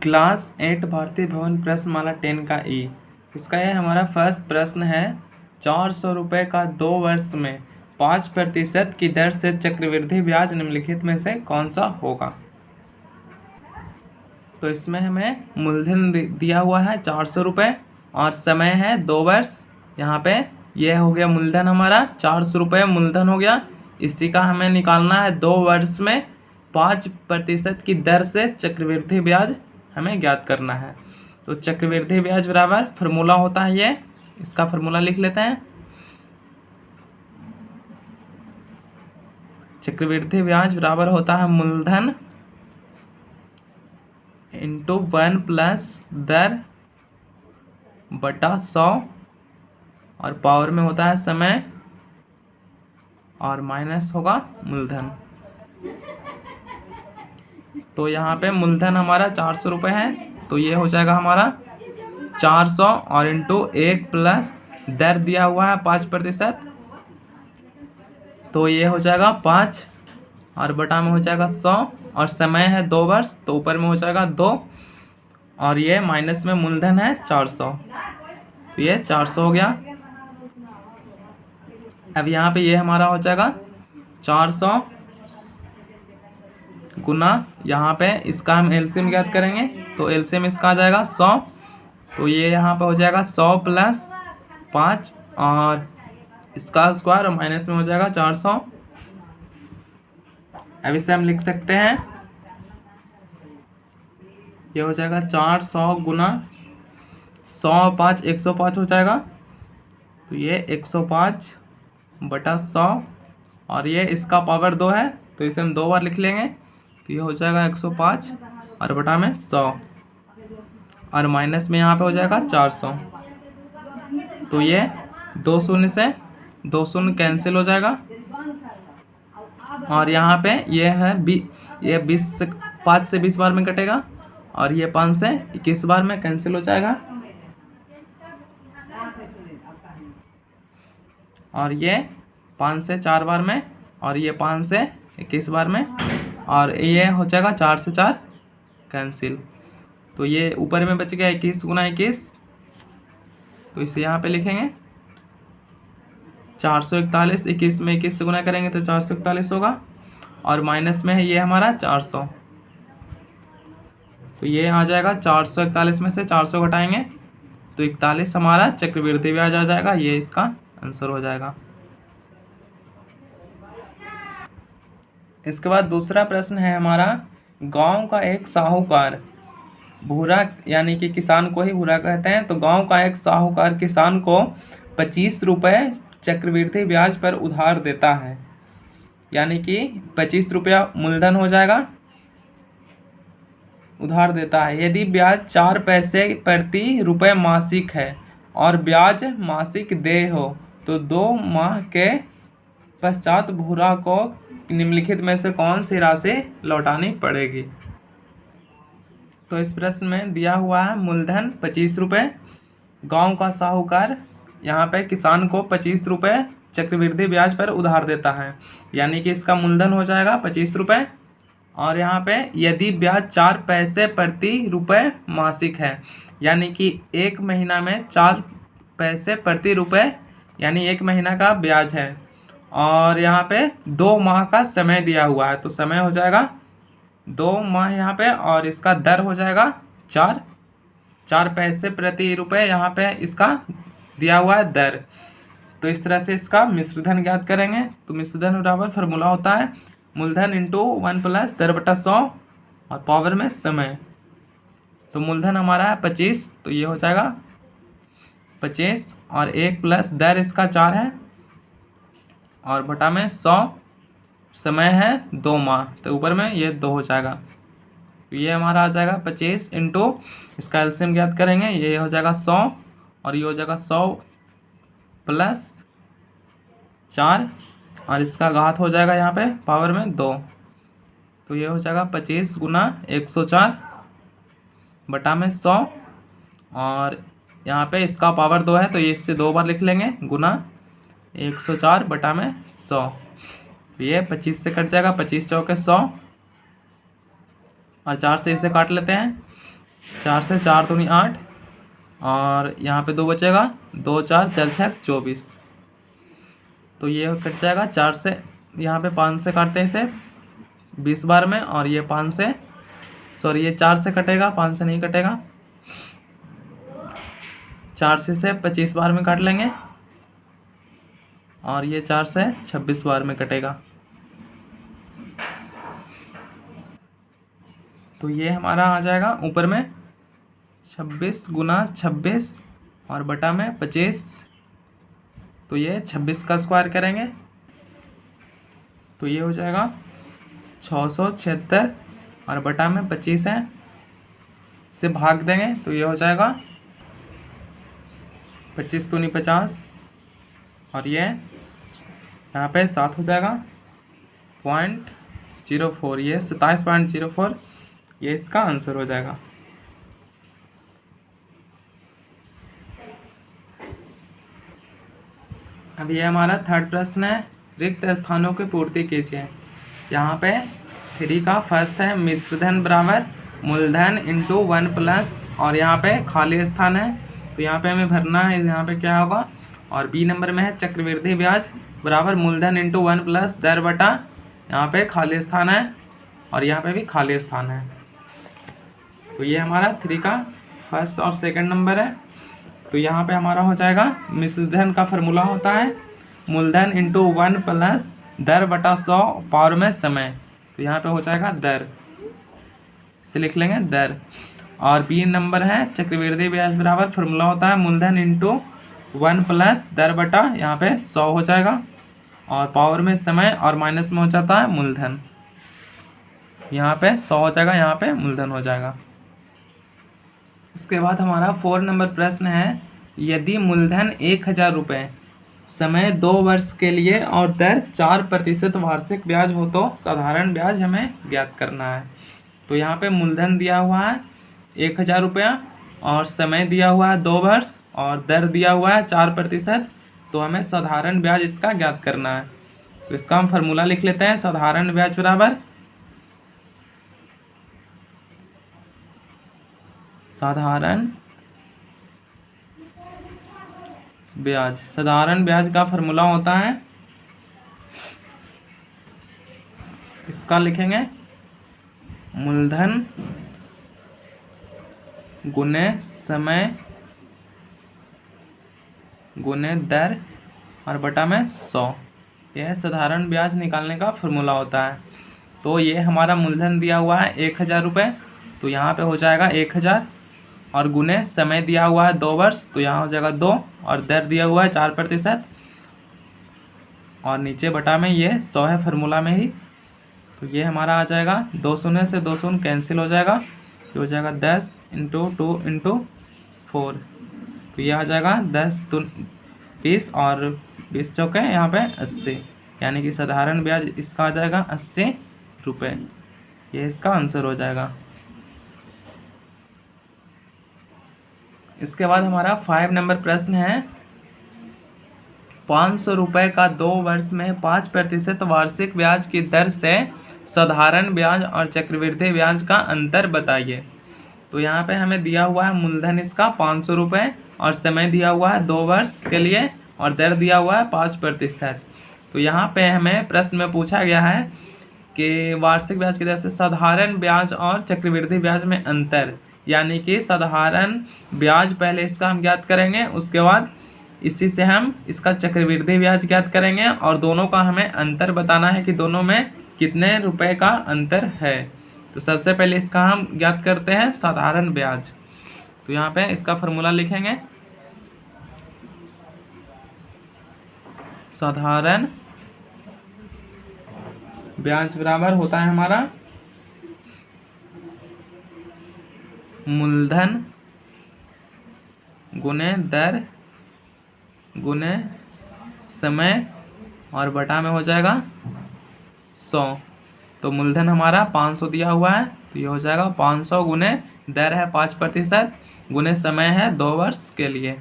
Class 8 भारतीय भवन प्रश्नमाला 10 का ई। इसका यह हमारा फर्स्ट प्रश्न है। 400 रुपये का 2 वर्ष में 5% की दर से चक्रवृद्धि ब्याज निम्नलिखित में से कौन सा होगा। तो इसमें हमें मूलधन दिया हुआ है 400 रुपये और समय है 2 वर्ष। यहाँ पे यह हो गया मूलधन हमारा 400 रुपये मूलधन हो गया। इसी का हमें निकालना है 2 वर्ष में 5% की दर से चक्रवृद्धि ब्याज हमें ज्ञात करना है। तो चक्रवृद्धि ब्याज बराबर फार्मूला होता है ये, इसका फार्मूला लिख लेते हैं। चक्रवृद्धि ब्याज बराबर होता है मूलधन इंटू 1 प्लस दर बटा 100 और पावर में होता है समय और माइनस होगा मूलधन। तो यहाँ पे मूलधन हमारा 400 रुपये है, तो ये हो जाएगा हमारा 400 और इंटू 1 प्लस दर दिया हुआ है 5%, तो ये हो जाएगा 5 और बटा में हो जाएगा 100 और समय है 2 वर्ष, तो ऊपर में हो जाएगा 2 और ये माइनस में मूलधन है 400, तो ये 400 हो गया। अब यहाँ पे ये हमारा हो जाएगा 400 गुना, यहाँ पे इसका हम एलसीएम ज्ञात करेंगे, तो एलसीएम इसका आ जाएगा 100, तो ये यहाँ पे हो जाएगा 100 प्लस 5 और इसका स्क्वायर और माइनस में हो जाएगा 400। अब इसे हम लिख सकते हैं, ये हो जाएगा 400 गुना 100 5 105 हो जाएगा, तो ये 105 बटा 100 और ये इसका पावर 2 है, तो इसे हम 2 बार लिख लेंगे, तो ये हो जाएगा 105 और बटा में 100 और माइनस में यहाँ पे हो जाएगा 400, तो ये 2 शून्य से 2 शून्य कैंसिल हो जाएगा और यहाँ पे ये है ये 20 से 5 से 20 बार में कटेगा और ये 5 से 21 बार में कैंसिल हो जाएगा और ये 5 से 4 बार में और ये 5 से 21 बार में और ये हो जाएगा 4 से 4 कैंसिल, तो ये ऊपर में बच गया 21 गुना 21, तो इसे यहाँ पे लिखेंगे 441, 21 में 21 से गुना करेंगे तो 441 होगा और माइनस में है ये हमारा 400, तो ये आ जाएगा 441 में से 400 घटाएंगे तो 41 हमारा चक्रवृद्धि ब्याज आ जाएगा, ये इसका आंसर हो जाएगा। इसके बाद दूसरा प्रश्न है हमारा, गांव का एक साहूकार भूरा, यानी कि किसान को ही भूरा कहते हैं, तो गांव का एक साहूकार किसान को 25 रुपये चक्रवृद्धि ब्याज पर उधार देता है, यानी कि 25 रुपया मूलधन हो जाएगा, उधार देता है। यदि ब्याज 4 पैसे प्रति रुपये मासिक है और ब्याज मासिक देय हो तो 2 माह के पश्चात भूरा को निम्नलिखित में से कौन सी राशि लौटानी पड़ेगी। तो इस प्रश्न में दिया हुआ है मूलधन 25 रुपये, गांव का साहूकार यहाँ पे किसान को 25 रुपये चक्रवृद्धि ब्याज पर उधार देता है, यानी कि इसका मूलधन हो जाएगा 25 रुपये और यहाँ पे यदि ब्याज 4 पैसे प्रति रुपये मासिक है, यानी कि 1 महीना में 4 पैसे प्रति रुपये, यानी 1 महीना का ब्याज है और यहाँ पे 2 माह का समय दिया हुआ है, तो समय हो जाएगा 2 माह यहाँ पे और इसका दर हो जाएगा 4 पैसे प्रति रुपये, यहाँ पे इसका दिया हुआ है दर। तो इस तरह से इसका मिश्रधन ज्ञात करेंगे, तो मिश्रधन बराबर फार्मूला होता है मूलधन इंटू 1 प्लस दर बटा 100 और पावर में समय। तो मूलधन हमारा है 25, तो ये हो जाएगा 25 और 1 प्लस दर इसका 4 है और बटा में 100, समय है 2 माह, तो ऊपर में ये 2 हो जाएगा, तो ये हमारा आ जाएगा 25 इंटू इसका एलसीएम ज्ञात करेंगे, ये हो जाएगा 100 और ये हो जाएगा 100 प्लस 4 और इसका घात हो जाएगा यहाँ पे पावर में 2, तो ये हो जाएगा 25 गुना 104 बटा में 100 और यहाँ पे इसका पावर 2 है, तो ये इससे 2 बार लिख लेंगे गुना 104 बटा में 100, ये 25 से कट जाएगा, 25 चौके 100 और 4 से इसे काट लेते हैं, 4 से 4 दूनी 8 और यहाँ पे 2 बचेगा, 2 4 4 6 24। तो ये कट जाएगा 4 से, यहाँ पे 5 से काटते हैं इसे 20 बार में, और ये 5 से, सॉरी ये 4 से कटेगा, 5 से नहीं कटेगा। 4 से इसे 25 बार में काट लेंगे, और ये 4 से 26 बार में कटेगा। तो ये हमारा आ जाएगा ऊपर में 26 गुना 26 और बटा में 25। तो ये 26 का स्क्वायर करेंगे तो ये हो जाएगा 676 और बटा में 25 है, इसे भाग देंगे तो ये हो जाएगा 25 दूनी 50 और ये यहाँ पे 7 हो जाएगा 0.04, ये 27.04, ये इसका आंसर हो जाएगा। अब ये हमारा थर्ड प्रश्न है, रिक्त स्थानों की पूर्ति कीजिए। यहाँ पे 3 का फर्स्ट है मिश्रधन बराबर मूलधन इंटू 1 प्लस, और यहाँ पे खाली स्थान है तो यहाँ पे हमें भरना है, यहाँ पे क्या होगा। और बी नंबर में है चक्रवृद्धि ब्याज बराबर मूलधन इंटू 1 प्लस दर बटा, यहाँ पे खाली स्थान है और यहाँ पे भी खाली स्थान है। तो ये हमारा 3 का फर्स्ट और सेकंड नंबर है। तो यहाँ पे हमारा हो जाएगा मिश्रधन का फार्मूला होता है मूलधन इंटू 1 प्लस दर बटा 100 पावर में समय, तो यहाँ पे हो जाएगा दर, इसे लिख लेंगे दर। और बी नंबर है चक्रवृद्धि ब्याज बराबर फार्मूला होता है मूलधन इंटू 1 प्लस दर बटा, यहाँ पे 100 हो जाएगा, और पावर में समय और माइनस में हो जाता है मूलधन, यहाँ पे 100 हो जाएगा, यहाँ पे मूलधन हो जाएगा। इसके बाद हमारा 4 नंबर प्रश्न है, यदि मूलधन 1000 रुपये समय 2 वर्ष के लिए और दर 4% वार्षिक ब्याज हो तो साधारण ब्याज हमें ज्ञात करना है। तो यहाँ पे मूलधन दिया हुआ है 1000 रुपया और समय दिया हुआ है 2 वर्ष और दर दिया हुआ है 4%, तो हमें साधारण ब्याज इसका ज्ञात करना है। तो इसका हम फार्मूला लिख लेते हैं, साधारण ब्याज बराबर साधारण ब्याज, साधारण ब्याज का फार्मूला होता है, इसका लिखेंगे मूलधन गुने समय गुने दर और बटा में 100, यह साधारण ब्याज निकालने का फार्मूला होता है। तो ये हमारा मूलधन दिया हुआ है 1000 रुपये, तो यहाँ पे हो जाएगा 1000, और गुने समय दिया हुआ है 2 वर्ष, तो यहाँ हो जाएगा 2, और दर दिया हुआ है 4%, और नीचे बटा में ये 100 है फार्मूला में ही। तो ये हमारा आ जाएगा 2 शून्य से 2 शून्य कैंसिल हो जाएगा, ये हो जाएगा 10 इंटू 2 इंटू 4, तो ये आ जाएगा 10 20 और 20 चौके यहाँ पे 80, यानी कि साधारण ब्याज इसका आ जाएगा 80 रुपये, ये इसका आंसर हो जाएगा। इसके बाद हमारा 5 नंबर प्रश्न है, 500 रुपये का 2 वर्ष में 5% वार्षिक ब्याज की दर से साधारण ब्याज और चक्रवृद्धि ब्याज का अंतर बताइए। तो यहाँ पे हमें दिया हुआ है मूलधन इसका 500 रुपये और समय दिया हुआ है 2 वर्ष के लिए और दर दिया हुआ है 5%। तो यहाँ पे हमें प्रश्न में पूछा गया है कि वार्षिक ब्याज की दर से साधारण ब्याज और चक्रवृद्धि ब्याज में अंतर, यानी कि साधारण ब्याज पहले इसका हम ज्ञात करेंगे, उसके बाद इसी से हम इसका चक्रवृद्धि ब्याज ज्ञात करेंगे, और दोनों का हमें अंतर बताना है कि दोनों में कितने रुपए का अंतर है। तो सबसे पहले इसका हम ज्ञात करते हैं साधारण ब्याज। तो यहाँ पे इसका फार्मूला लिखेंगे, साधारण ब्याज बराबर होता है हमारा मूलधन गुने दर गुने समय और बटा में हो जाएगा 100। तो मूलधन हमारा 500 दिया हुआ है, तो ये हो जाएगा 500 गुने दर है 5% गुने समय है 2 वर्ष के लिए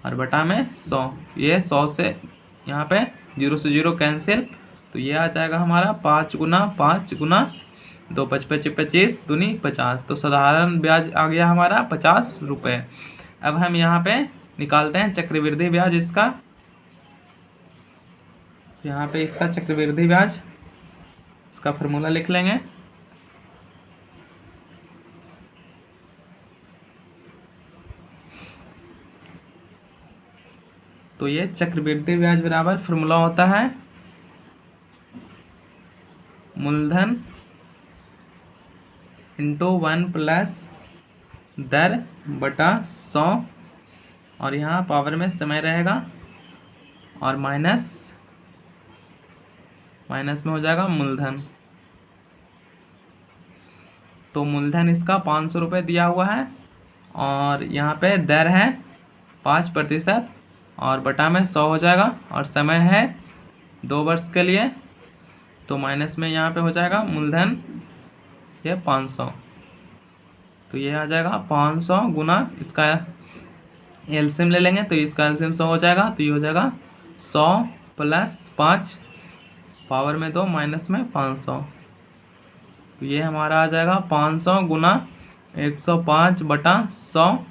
और बटा में 100। ये 100 से यहाँ पे 0 से 0 कैंसिल, तो ये आ जाएगा हमारा 5 गुना दो 25 25 दूनी 50, तो साधारण ब्याज आ गया हमारा 50 रुपये। अब हम यहाँ पे निकालते हैं चक्रवृद्धि ब्याज इसका। यहाँ पे इसका चक्रवृद्धि ब्याज, इसका फार्मूला लिख लेंगे। तो ये चक्रवृद्धि ब्याज बराबर फार्मूला होता है मूलधन इंटू 1 प्लस दर बटा 100, और यहाँ पावर में समय रहेगा, और माइनस में हो जाएगा मूलधन। तो मूलधन इसका 500 रुपये दिया हुआ है, और यहाँ पे दर है 5%, और बटा में 100 हो जाएगा, और समय है 2 वर्ष के लिए। तो माइनस में यहाँ पे हो जाएगा मूलधन ये 500, तो ये आ जाएगा 500 गुना इसका एलसीएम ले लेंगे, तो इसका एलसीएम 100 हो जाएगा, तो ये हो जाएगा 100 प्लस 5 पावर में 2 माइनस में 500, तो ये हमारा आ जाएगा 500 गुना 105 बटा 100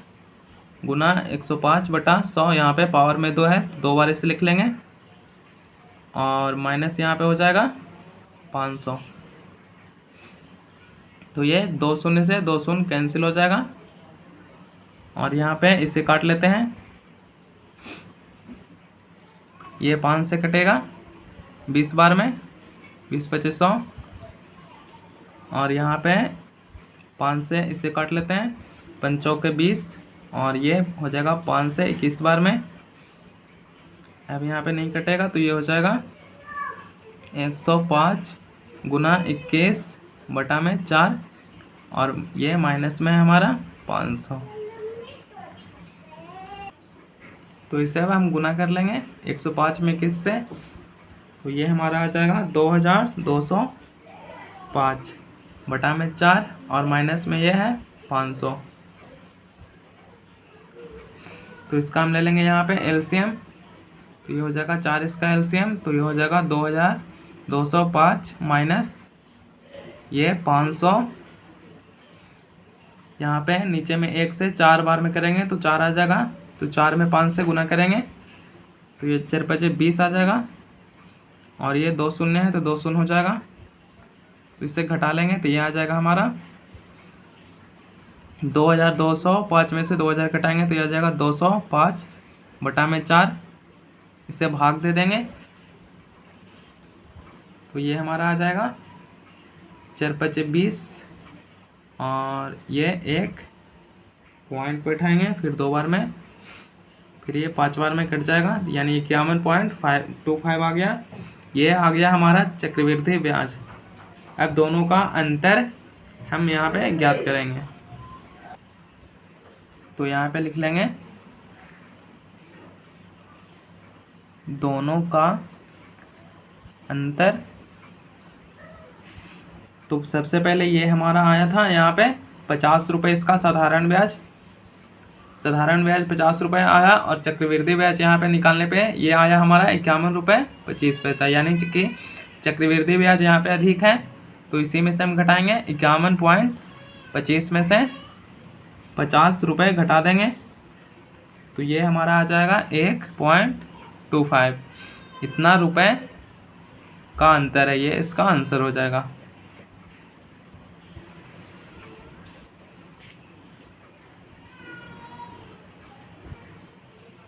गुना 105 बटा 100, यहाँ पे पावर में 2 है, 2 बार इसे लिख लेंगे, और माइनस यहाँ पे हो जाएगा 500। तो ये 2 शून्य से 2 शून्य कैंसिल हो जाएगा, और यहाँ पे इसे काट लेते हैं। ये 5 से कटेगा 20 बार में, 20 25 100, और यहाँ पे 5 से इसे काट लेते हैं, 5 चौके 20, और ये हो जाएगा 5 से 21 बार में। अब यहाँ पे नहीं कटेगा, तो ये हो जाएगा 105 गुना 21 बटा में 4, और ये माइनस में है हमारा 500। तो इसे अब हम गुना कर लेंगे 105 में 21 से, तो ये हमारा आ जाएगा 2205 बटा में 4, और माइनस में ये है 500। तो इसका हम ले लेंगे यहाँ पे एलसीएम, तो ये हो जाएगा 4 इसका एलसीएम, तो ये हो जाएगा 2205 माइनस ये 500। यहाँ पे नीचे में 1 से 4 बार में करेंगे तो 4 आ जाएगा, तो 4 में 5 से गुना करेंगे, तो ये 4 5 20 आ जाएगा, और ये 2 शून्य है तो 2 शून्य हो जाएगा, तो इसे घटा लेंगे, तो ये आ जाएगा हमारा 2205 में से 2000 घटाएंगे, तो ये आ जाएगा 205 बटा में 4, इसे भाग दे देंगे, तो ये हमारा आ जाएगा 4 5 20, और ये 1 पॉइंट पे उठाएंगे, फिर 2 बार में, फिर ये 5 बार में कट जाएगा, यानी 51.25 आ गया। ये आ गया हमारा चक्रवृद्धि ब्याज। अब दोनों का अंतर हम यहाँ पे ज्ञात करेंगे, तो यहाँ पे लिख लेंगे दोनों का अंतर। तो सबसे पहले ये हमारा आया था यहाँ पे 50 रुपये इसका साधारण ब्याज 50 रुपये आया, और चक्रवृद्धि ब्याज यहाँ पे निकालने पे ये आया हमारा 51 रुपये 25 पैसा, यानी कि चक्रवृद्धि ब्याज यहाँ पे अधिक है, तो इसी में से हम घटाएंगे 51.25 में से 50 रुपये घटा देंगे, तो ये हमारा आ जाएगा 1.25। इतना रुपए का अंतर है, ये इसका आंसर हो जाएगा।